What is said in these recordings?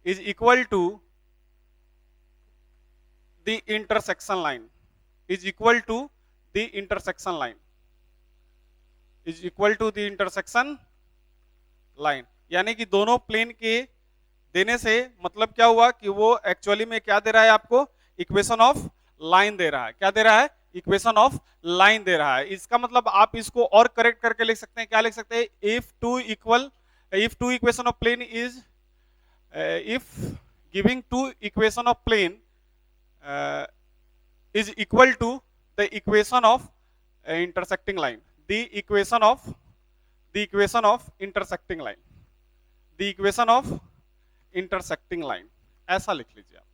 Is equal to the intersection line, is equal to the intersection line, is equal to the intersection line. यानी कि दोनों plane के देने से मतलब क्या हुआ कि वो एक्चुअली में क्या दे रहा है आपको, इक्वेशन ऑफ लाइन दे रहा है। क्या दे रहा है, इक्वेशन ऑफ लाइन दे रहा है। इसका मतलब आप इसको और करेक्ट करके लिख सकते हैं, क्या लिख सकते हैं, if two equation of plane is, if giving two equation of plane is equal to the equation of intersecting line, the equation of intersecting line, the equation of intersecting line, ऐसा लिख लीजिए आप,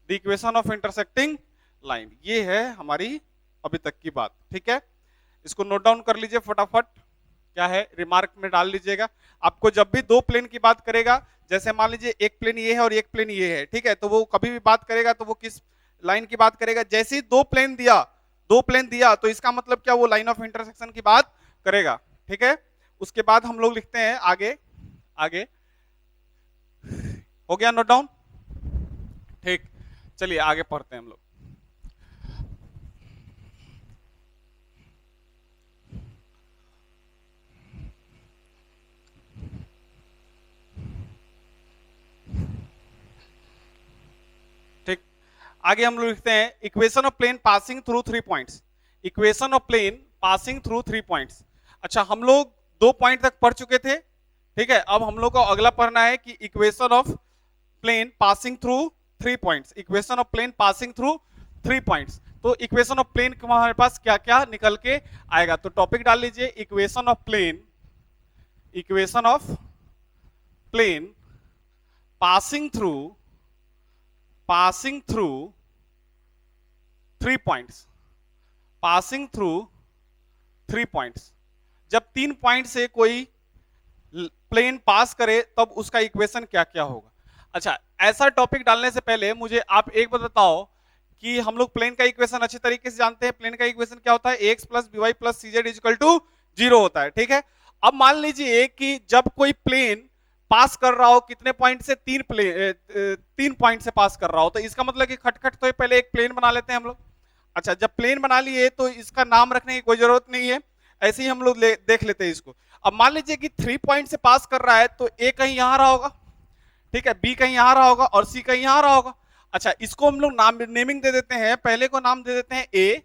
the equation of intersecting line। ये है हमारी अभी तक की बात, ठीक है। इसको नोट डाउन कर लीजिए फटाफट, क्या है रिमार्क में डाल लीजिएगा। आपको जब भी दो प्लेन की बात करेगा, जैसे मान लीजिए एक प्लेन ये है और एक प्लेन ये है, ठीक है, तो वो कभी भी बात करेगा तो वो किस लाइन की बात करेगा, जैसे ही दो प्लेन दिया तो इसका मतलब क्या, वो लाइन ऑफ इंटरसेक्शन की बात करेगा, ठीक है। उसके बाद हम लोग लिखते हैं आगे, आगे हो गया नोट डाउन, ठीक। चलिए आगे पढ़ते हैं हम लोग। ठीक, आगे हम लोग लिखते हैं equation of plane passing through 3 points, equation of plane passing through 3 points. अच्छा, हम लोग 2 पॉइंट तक पढ़ चुके थे, ठीक है। अब हम लोग को अगला पढ़ना है कि equation of plane passing through 3 points, equation of plane passing through 3 points. तो इक्वेशन ऑफ प्लेन हमारे पास क्या क्या निकल के आएगा, तो टॉपिक डाल लीजिए equation of plane, equation of plane passing through 3 points, passing through 3 points. जब 3 पॉइंट से कोई प्लेन पास करे तब उसका इक्वेशन क्या क्या होगा। अच्छा, ऐसा टॉपिक डालने से पहले मुझे आप एक बात बताओ कि हम लोग प्लेन का इक्वेशन अच्छे तरीके से जानते हैं। प्लेन का इक्वेशन क्या होता है, X plus B Y plus C Z equal to 0 होता है, ठीक है। अब मान लीजिए कि जब कोई प्लेन पास कर रहा हो कितने पॉइंट से, 3 पॉइंट से पास कर रहा हो, तो इसका मतलब कि खटखट तो पहले एक प्लेन बना लेते हैं हम लोग। अच्छा, जब प्लेन बना लिए तो इसका नाम रखने की कोई जरूरत नहीं है, ऐसे ही हम लोग देख लेते हैं इसको। अब मान लीजिए कि 3 पॉइंट से पास कर रहा है, तो ए कहीं यहां रहा होगा, ठीक है, बी कहीं यहां रहा होगा और सी कहीं यहां रहा होगा। अच्छा, इसको हम लोग नाम नेमिंग दे देते हैं, पहले को नाम दे देते हैं ए,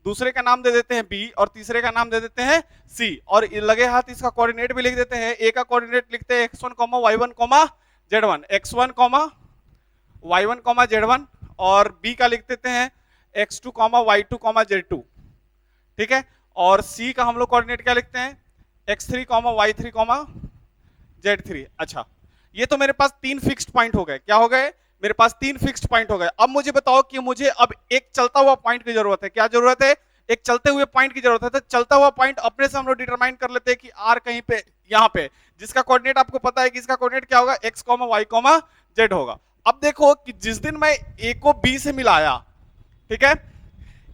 दूसरे का नाम दे देते हैं बी और तीसरे का नाम दे देते हैं सी, और लगे हाथ इसका कोऑर्डिनेट भी लिख देते हैं। ए का कोऑर्डिनेट लिखते हैं x1, y1, z1, x1, y1, z1, और बी का लिख देते हैं x2, y2, z2, ठीक है। और सी का हम लोग कोऑर्डिनेट क्या लिखते हैं, x3, y3, z3। अच्छा, ये तो मेरे पास 3 फिक्स्ड पॉइंट हो गए, क्या हो गए, मेरे पास 3 फिक्स्ड पॉइंट हो गए। अब मुझे बताओ कि मुझे अब एक चलता हुआ पॉइंट की जरूरत है, क्या जरूरत है, एक चलते हुए पॉइंट की जरूरत है। तो चलता हुआ पॉइंट अपने से हम लोग डिटरमाइन कर लेते हैं कि आर कहीं पे यहां पे, जिसका कोऑर्डिनेट आपको पता है कि इसका कोऑर्डिनेट क्या होगा, x, y, z होगा। अब देखो कि जिस दिन मैं ए को बी से मिलाया, ठीक है,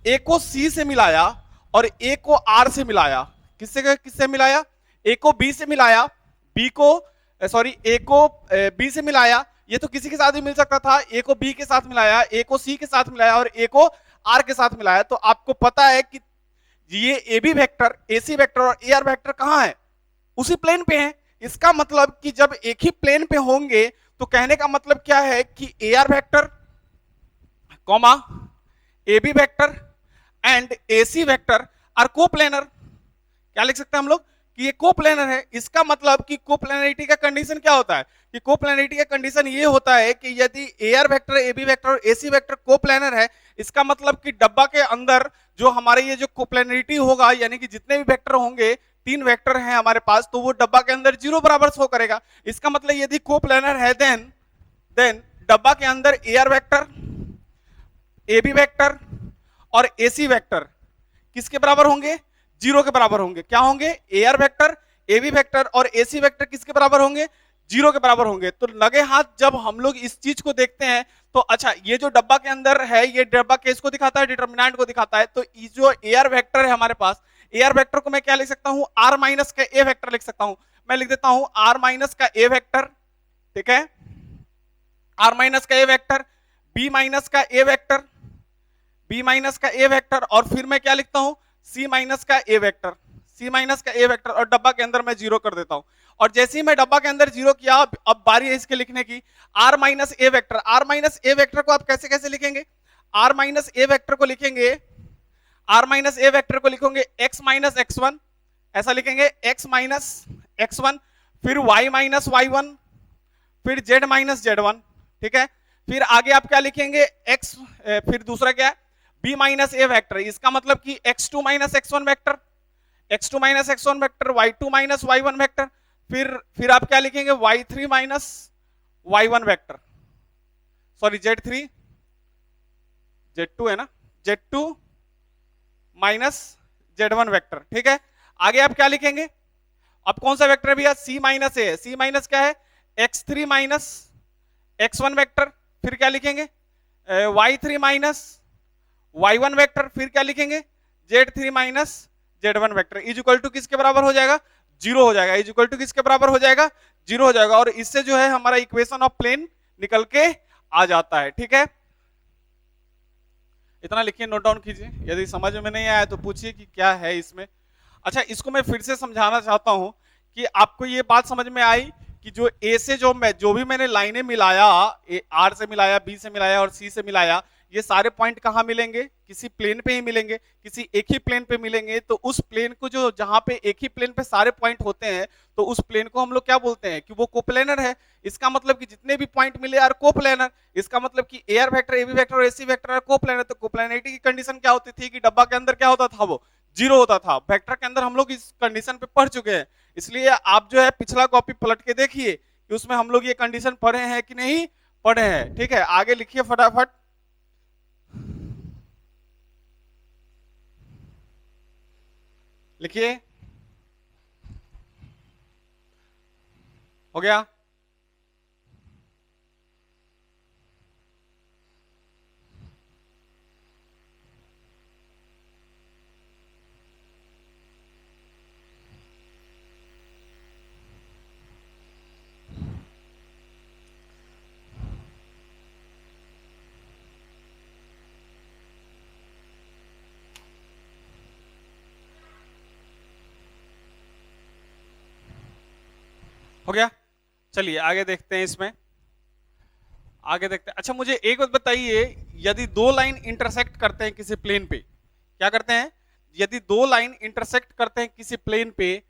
ए को सी से मिलाया और ए को आर से मिलाया, किससे मिलाया, ए को बी से मिलाया, बी को सॉरी ए को बी से मिलाया, ये तो किसी के साथ भी मिल सकता था, ए को बी के साथ मिलाया, ए को सी के साथ मिलाया और ए को आर के साथ मिलाया। तो आपको पता है कि ये A B vector, A C vector और ए आर वेक्टर कहां है, उसी प्लेन पे है। इसका मतलब कि जब एक ही प्लेन पे होंगे तो कहने का मतलब क्या है कि A R vector comma A B vector and A C vector are coplanar. क्या लिख सकते हैं हम लोग कि ये कोप्लेनर है। इसका मतलब कि कोप्लेनरिटी का कंडीशन क्या होता है, कि कोप्लेनरिटी का कंडीशन ये होता है कि यदि A R vector, A B vector और ए सी वेक्टर कोप्लेनर है, इसका मतलब कि डब्बा के अंदर जो हमारे ये जो कोप्लेनरिटी होगा, यानी कि जितने भी वेक्टर होंगे, 3 वेक्टर हैं हमारे पास, तो वो डब्बा के अंदर 0 बराबर शो करेगा। इसका मतलब यदि कोप्लेनर है देन डब्बा के अंदर A R vector, A B vector और ए सी वेक्टर किसके बराबर होंगे, 0 के बराबर होंगे। क्या होंगे, A R vector, A B vector और ए सी वेक्टर किसके बराबर होंगे, 0 के बराबर होंगे। तो लगे हाथ जब हम लोग इस चीज को देखते हैं तो अच्छा, ये जो डब्बा के अंदर है, ये डब्बा किसको दिखाता है, डिटर्मिनेंट को दिखाता है। तो ये जो ए आर वेक्टर है हमारे पास, ए आर वेक्टर को मैं क्या लिख सकता हूं, आर माइनस का ए वेक्टर लिख सकता हूं। मैं लिख देता हूं आर माइनस का ए वेक्टर, ठीक है, आर माइनस का ए वेक्टर, बी माइनस का ए वेक्टर, बी माइनस का ए वेक्टर, और फिर मैं क्या लिखता हूं, सी माइनस का ए वेक्टर, सी माइनस का ए वेक्टर, और डब्बा के अंदर मैं जीरो कर देता हूं। और जैसे ही मैं डब्बा के अंदर जीरो किया, अब बारी है इसके लिखने की, R minus A vector. R minus A vector को आप कैसे कैसे लिखेंगे, आर माइनस ए वेक्टर को लिखेंगे, आर माइनस ए वेक्टर को लिखेंगे एक्स माइनस एक्स वन, ऐसा लिखेंगे एक्स माइनस एक्स वन, फिर वाई माइनस वाई वन, फिर जेड माइनस जेड वन, ठीक है। फिर आगे आप क्या लिखेंगे, एक्स, फिर दूसरा क्या है, बी माइनस ए वेक्टर, इसका मतलब कि x two minus x one vector, x two minus x one vector, y two minus y one vector, फिर आप क्या लिखेंगे, y three minus y one vector, sorry z three, z two है ना, z two minus z one vector, ठीक है। आगे आप क्या लिखेंगे, अब कौन सा वेक्टर है भैया, सी माइनस ए, सी माइनस क्या है, x three minus x one vector, फिर क्या लिखेंगे, y three minus y one vector, फिर क्या लिखेंगे, z three minus z one vector, is equal to किसके बराबर हो जाएगा, जीरो हो जाएगा, इज इक्वल टू किसके बराबर हो जाएगा, जीरो हो जाएगा। और इससे जो है हमारा इक्वेशन ऑफ प्लेन निकल के आ जाता है, ठीक है। इतना लिखिए, नोट डाउन कीजिए, यदि समझ में नहीं आया तो पूछिए कि क्या है इसमें। अच्छा, इसको मैं फिर से समझाना चाहता हूं कि आपको ये बात समझ में आई कि जो ए से जो भी मैंने लाइनें मिलाया, आर से मिलाया, बी से मिलाया और सी से मिलाया, ये सारे पॉइंट कहां मिलेंगे, किसी प्लेन पे ही मिलेंगे, किसी एक ही प्लेन पे मिलेंगे। तो उस प्लेन को जो जहां पे एक ही प्लेन पे सारे पॉइंट होते हैं, तो उस प्लेन को हम लोग क्या बोलते हैं कि वो कोप्लेनर है। इसका मतलब कि जितने भी पॉइंट मिले यार कोप्लेनर, इसका मतलब कि एआर वेक्टर, एबी वेक्टर और एसी वेक्टर है कोप्लेनर। तो कोप्लेनरिटी की कंडीशन क्या होती थी कि डब्बा के अंदर क्या होता था, वो जीरो होता था। वेक्टर के अंदर हम लोग इस कंडीशन पे पढ़ चुके हैं, इसलिए आप जो है पिछला कॉपी पलट के देखिए कि उसमें हम लोग ये कंडीशन पढ़े हैं कि नहीं पढ़े हैं, ठीक है। आगे लिखिए फटाफट, लिखिए, हो गया। हो गया, चलिए आगे देखते हैं, इसमें आगे देखते हैं। अच्छा, मुझे एक बात बताइए, यदि दो लाइन इंटरसेक्ट करते हैं किसी प्लेन पे, क्या करते हैं, यदि दो लाइन इंटरसेक्ट करते हैं किसी प्लेन पे,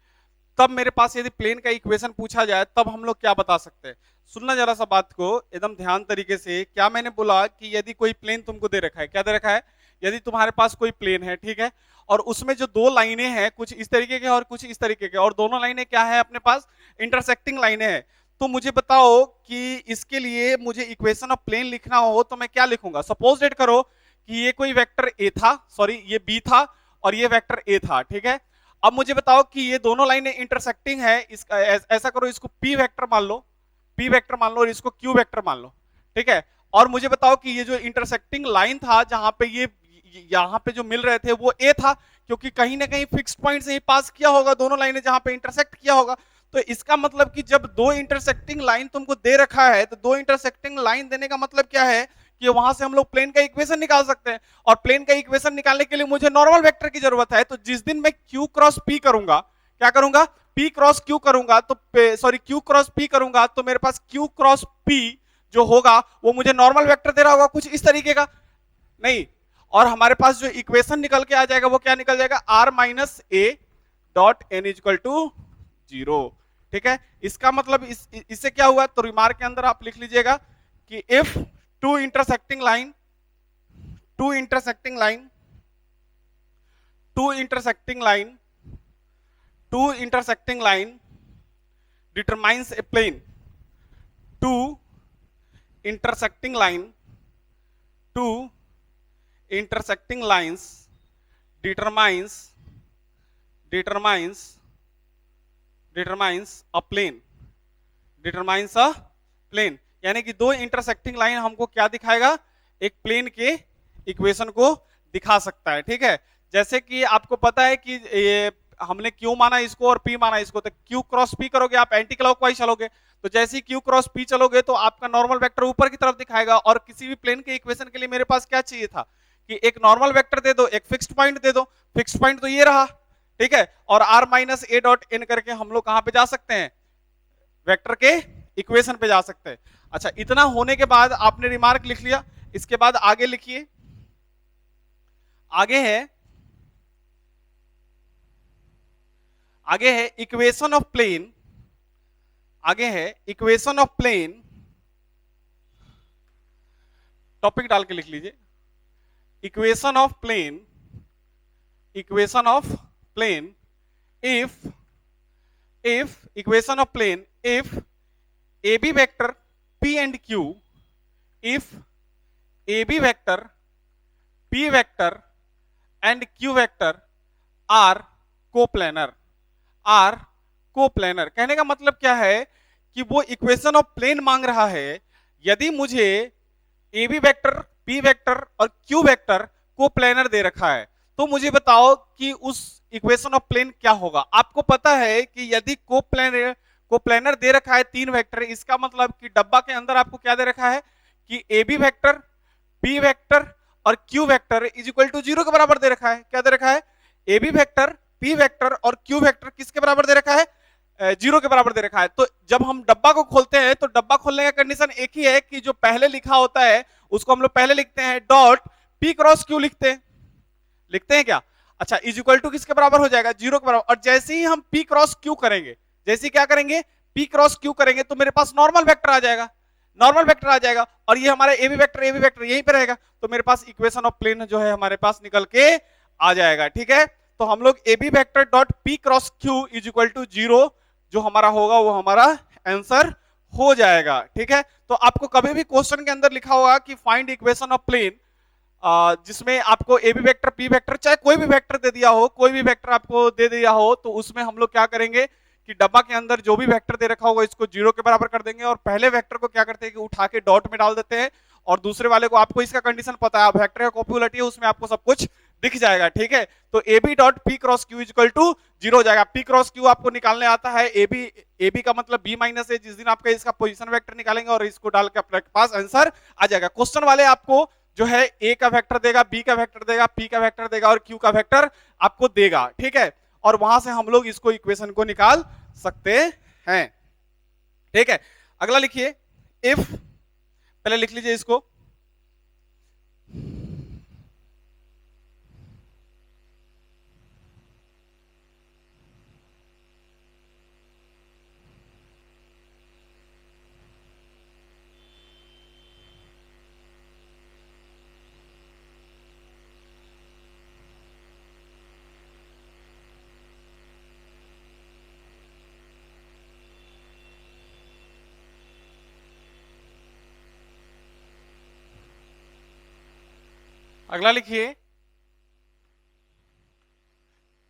तब मेरे पास यदि प्लेन का इक्वेशन पूछा जाए तब हम लोग क्या बता सकते हैं। सुनना जरा सा बात को एकदम ध्यान तरीके से। क्या मैंने बोला कि यदि कोई प्लेन तुमको दे रखा है, क्या दे रखा है, यदि तुम्हारे पास कोई प्लेन है, ठीक है, और उसमें जो दो लाइनें हैं, कुछ इस तरीके के और कुछ इस तरीके के, और दोनों लाइनें क्या है अपने पास, इंटरसेक्टिंग लाइनें हैं, तो मुझे बताओ कि इसके लिए मुझे इक्वेशन ऑफ प्लेन लिखना हो तो मैं क्या लिखूंगा। सपोज डेट करो कि ये कोई वेक्टर ए था, सॉरी ये बी था और ये वेक्टर ए था, ठीक है। अब मुझे बताओ कि ये दोनों लाइनें इंटरसेक्टिंग है, ऐसा करो, इसको पी वेक्टर मान लो, पी वेक्टर मान लो, और इसको क्यू वेक्टर मान लो, ठीक है। और मुझे बताओ कि ये जो इंटरसेक्टिंग लाइन था, जहां पे ये यहां पे जो मिल रहे थे वो ए था, क्योंकि कहीं ना कहीं फिक्स्ड पॉइंट से ही पास किया होगा दोनों लाइनें जहां पे इंटरसेक्ट किया होगा। तो इसका मतलब कि जब दो इंटरसेक्टिंग लाइन तुमको दे रखा है, तो दो इंटरसेक्टिंग लाइन देने का मतलब क्या है कि वहां से हम लोग प्लेन का इक्वेशन निकाल सकते हैं। और प्लेन का इक्वेशन निकालने के लिए मुझे नॉर्मल वेक्टर की जरूरत है। तो जिस दिन मैं क्यू क्रॉस पी करूंगा, क्या करूंगा, पी क्रॉस क्यू करूंगा, तो सॉरी क्यू क्रॉस पी करूंगा, तो मेरे पास क्यू क्रॉस पी जो होगा वो मुझे नॉर्मल वेक्टर दे रहा होगा कुछ इस तरीके का, नहीं। और हमारे पास जो इक्वेशन निकल के आ जाएगा वो क्या निकल जाएगा, r minus a dot n equal to zero, ठीक है। इसका मतलब इससे क्या हुआ, तो रिमार्क के अंदर आप लिख लीजिएगा कि if two intersecting line, two intersecting line, two intersecting line, two intersecting line determines a plane, two intersecting line, two intersecting lines determines a plane, determines a plane, यानी कि दो इंटरसेक्टिंग लाइन हमको क्या दिखाएगा, एक प्लेन के equation को दिखा सकता है, ठीक है। जैसे कि आपको पता है कि ये हमने क्यू माना इसको और पी माना इसको, तो क्यू क्रॉस पी करोगे आप एंटी क्लॉकवाइज चलोगे, तो जैसे ही क्यू क्रॉस पी चलोगे तो आपका नॉर्मल वेक्टर ऊपर की तरफ दिखाएगा, और किसी भी प्लेन के इक्वेशन के लिए मेरे पास क्या चाहिए था कि एक नॉर्मल वेक्टर दे दो, एक फिक्स्ड पॉइंट दे दो। फिक्स्ड पॉइंट तो ये रहा, ठीक है, और r minus a dot n करके हम लोग कहां पे जा सकते हैं, वेक्टर के इक्वेशन पे जा सकते हैं। अच्छा, इतना होने के बाद आपने रिमार्क लिख लिया, इसके बाद आगे लिखिए। आगे है इक्वेशन ऑफ प्लेन, आगे है इक्वेशन ऑफ प्लेन, टॉपिक डाल के लिख लीजिए, equation of plane, equation of plane if equation of plane if AB vector P and Q, if AB vector P vector and Q vector are coplanar, are coplanar। कहने का मतलब क्या है कि वो इक्वेशन ऑफ प्लेन मांग रहा है। यदि मुझे AB वेक्टर, P वेक्टर और Q वेक्टर कोप्लेनर दे रखा है तो मुझे बताओ कि उस इक्वेशन ऑफ प्लेन क्या होगा। आपको पता है कि यदि कोप्लेनर दे रखा है तीन वेक्टर, इसका मतलब कि डब्बा के अंदर आपको क्या दे रखा है कि AB वेक्टर, P वेक्टर और Q vector is equal to 0 के बराबर दे रखा है। क्या दे रखा है? AB वेक्टर, P वेक्टर और Q वेक्टर किसके बराबर दे रखा है? 0 के बराबर दे रखा है। तो जब हम डब्बा को खोलते हैं तो डब्बा खोलने का कंडीशन एक ही है कि जो पहले लिखा होता है उसको हम लोग पहले लिखते हैं डॉट P क्रॉस Q लिखते हैं क्या? अच्छा, इज इक्वल टू किसके बराबर हो जाएगा? 0 के बराबर। और जैसे ही हम P क्रॉस Q करेंगे, जैसे ही क्या करेंगे P क्रॉस Q करेंगे तो मेरे पास नॉर्मल वेक्टर आ जाएगा, नॉर्मल वेक्टर आ जाएगा और ये हमारा AB वेक्टर यहीं पे रहेगा। तो मेरे पास इक्वेशन ऑफ प्लेन जो है हमारे पास निकल के आ जाएगा। ठीक है, तो हम लोग AB vector dot P cross Q is equal to 0 जो हमारा होगा वो हमारा आंसर हो जाएगा। ठीक है, तो आपको कभी भी क्वेश्चन के अंदर लिखा होगा कि फाइंड इक्वेशन ऑफ प्लेन, जिसमें आपको AB वेक्टर, P वेक्टर, चाहे कोई भी वेक्टर दे दिया हो, कोई भी वेक्टर आपको दे दिया हो, तो उसमें हम लोग क्या करेंगे कि डब्बा के अंदर जो भी वेक्टर दे रखा होगा इसको 0 के बराबर कर देंगे और पहले वेक्टर को क्या करते हैं कि उठा के डॉट में डाल देते हैं और दूसरे वाले को, आपको इसका कंडीशन पता है, वेक्टर का कॉपी उसमें आपको सब कुछ दिख जाएगा। ठीक है, तो AB dot P cross Q is equal to 0 हो जाएगा। P क्रॉस Q आपको निकालने आता है, AB का मतलब B माइनस है, जिस दिन आपका इसका पोजीशन वेक्टर निकालेंगे और इसको डाल के अपने पास आंसर आ जाएगा। क्वेश्चन वाले आपको जो है A का वेक्टर देगा, B का वेक्टर देगा, P का वेक्टर देगा और Q का वेक्टर आपको देगा। ठीक है, और वहां से हम लोग इसको इक्वेशन को निकाल सकते हैं। ठीक है, अगला लिखिए, इफ, पहले लिख लीजिए इसको, अगला लिखिए,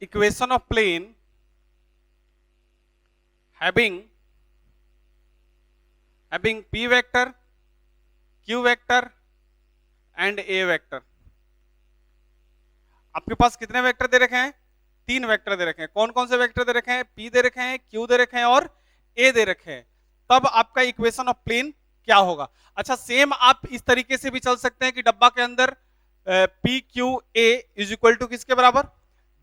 equation of plane having P vector, Q vector and A vector. आपके पास कितने वेक्टर दे रखे हैं? 3 वेक्टर दे रखे हैं। कौन कौन से वेक्टर दे रखे हैं? P दे रखे हैं, Q दे रखे हैं और A दे रखे हैं। तब आपका इक्वेशन ऑफ प्लेन क्या होगा? अच्छा, सेम आप इस तरीके से भी चल सकते हैं कि डब्बा के अंदर P Q A is equal to किसके बराबर?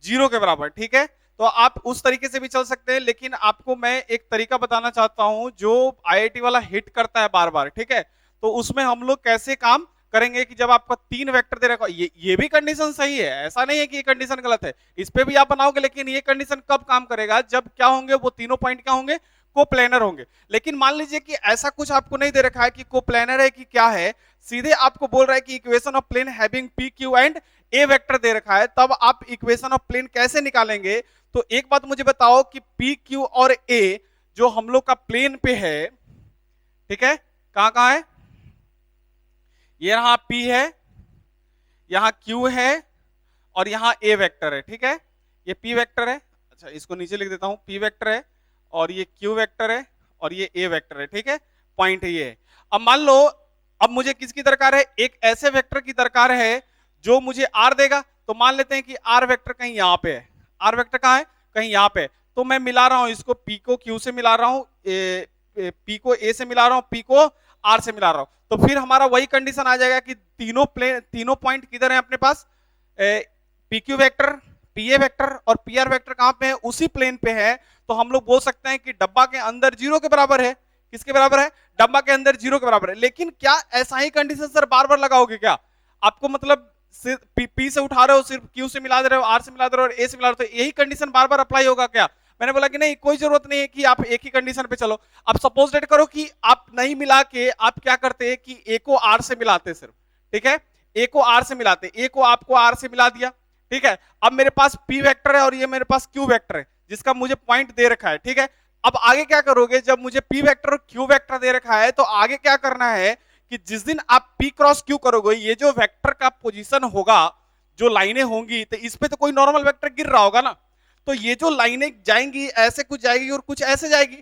0 के बराबर। ठीक है, तो आप उस तरीके से भी चल सकते हैं, लेकिन आपको मैं एक तरीका बताना चाहता हूं जो IIT वाला हिट करता है बार बार। ठीक है, तो उसमें हम लोग कैसे काम करेंगे कि जब आपका 3 वेक्टर दे रखा, ये भी कंडीशन सही है, ऐसा नहीं है कि ये कंडीशन गलत है, इस पे भी आप बनाओगे, लेकिन ये कंडीशन कब काम करेगा? जब क्या होंगे वो तीनों पॉइंट क्या होंगे? कोप्लेनर होंगे। लेकिन मान लीजिए कि ऐसा कुछ आपको नहीं दे रखा है कि कोप्लेनर है कि क्या है, सीधे आपको बोल रहा है कि equation of plane having P Q and A vector दे रखा है, तब आप इक्वेशन ऑफ प्लेन कैसे निकालेंगे? तो एक बात मुझे बताओ कि P Q और A जो हम लोग का प्लेन पे है, ठीक है, कहां है? ये यहां P है, यहां Q है और यहां A वेक्टर है। ठीक है, ये P वेक्टर है, अच्छा इसको नीचे लिख देता हूं, P वेक्टर है और ये Q वेक्टर है और ये A वेक्टर है। ठीक है, पॉइंट ये है। अब मान लो, अब मुझे किसकी दरकार है? एक ऐसे वेक्टर की दरकार है जो मुझे R देगा। तो मान लेते हैं कि R वेक्टर कहीं यहां पे है, R वेक्टर कहां है? कहीं यहां पे। तो मैं मिला रहा हूं इसको, P को Q से मिला रहा हूं, पी को ए से मिला रहा हूं, पी को आर से मिला रहा हूं, तो फिर हमारा वही कंडीशन आ जाएगा कि तीनों पॉइंट किधर है अपने पास, P Q vector, P A vector और पी आर वेक्टर कहां पे है, उसी प्लेन पे है। तो हम लोग बोल सकते हैं कि डब्बा के अंदर जीरो के बराबर है। किसके बराबर है? डब्बा के अंदर जीरो के बराबर है। लेकिन क्या ऐसा ही कंडीशन सर बार बार लगाओगे क्या? आपको मतलब सिर्फ पी से उठा रहे हो, सिर्फ क्यू से मिला दे रहे हो, आर से मिला दे रहे हो और ए से मिला रहे हो, तो यही कंडीशन बार बार अप्लाई होगा क्या? मैंने बोला कि नहीं, कोई जरूरत नहीं है कि आप एक ही कंडीशन पे चलो। अब सपोज डेट करो कि आप नहीं मिला के आप क्या करते हैं कि ए को आर से मिलाते सिर्फ, ठीक है, ए को आर से मिलाते, ए को आपको आर से मिला दिया, ठीक है। अब मेरे पास पी वेक्टर है और ये मेरे पास क्यू वेक्टर है जिसका मुझे पॉइंट दे रखा है, ठीक है। अब आगे क्या करोगे, जब मुझे पी वेक्टर और क्यू वेक्टर दे रखा है तो आगे क्या करना है कि जिस दिन आप पी क्रॉस क्यू करोगे, ये जो वेक्टर का पोजीशन होगा, जो लाइनें होंगी, तो इस पे तो कोई नॉर्मल वेक्टर गिर रहा होगा ना, तो ये जो लाइनें जाएंगी ऐसे कुछ जाएगी और कुछ ऐसे जाएगी,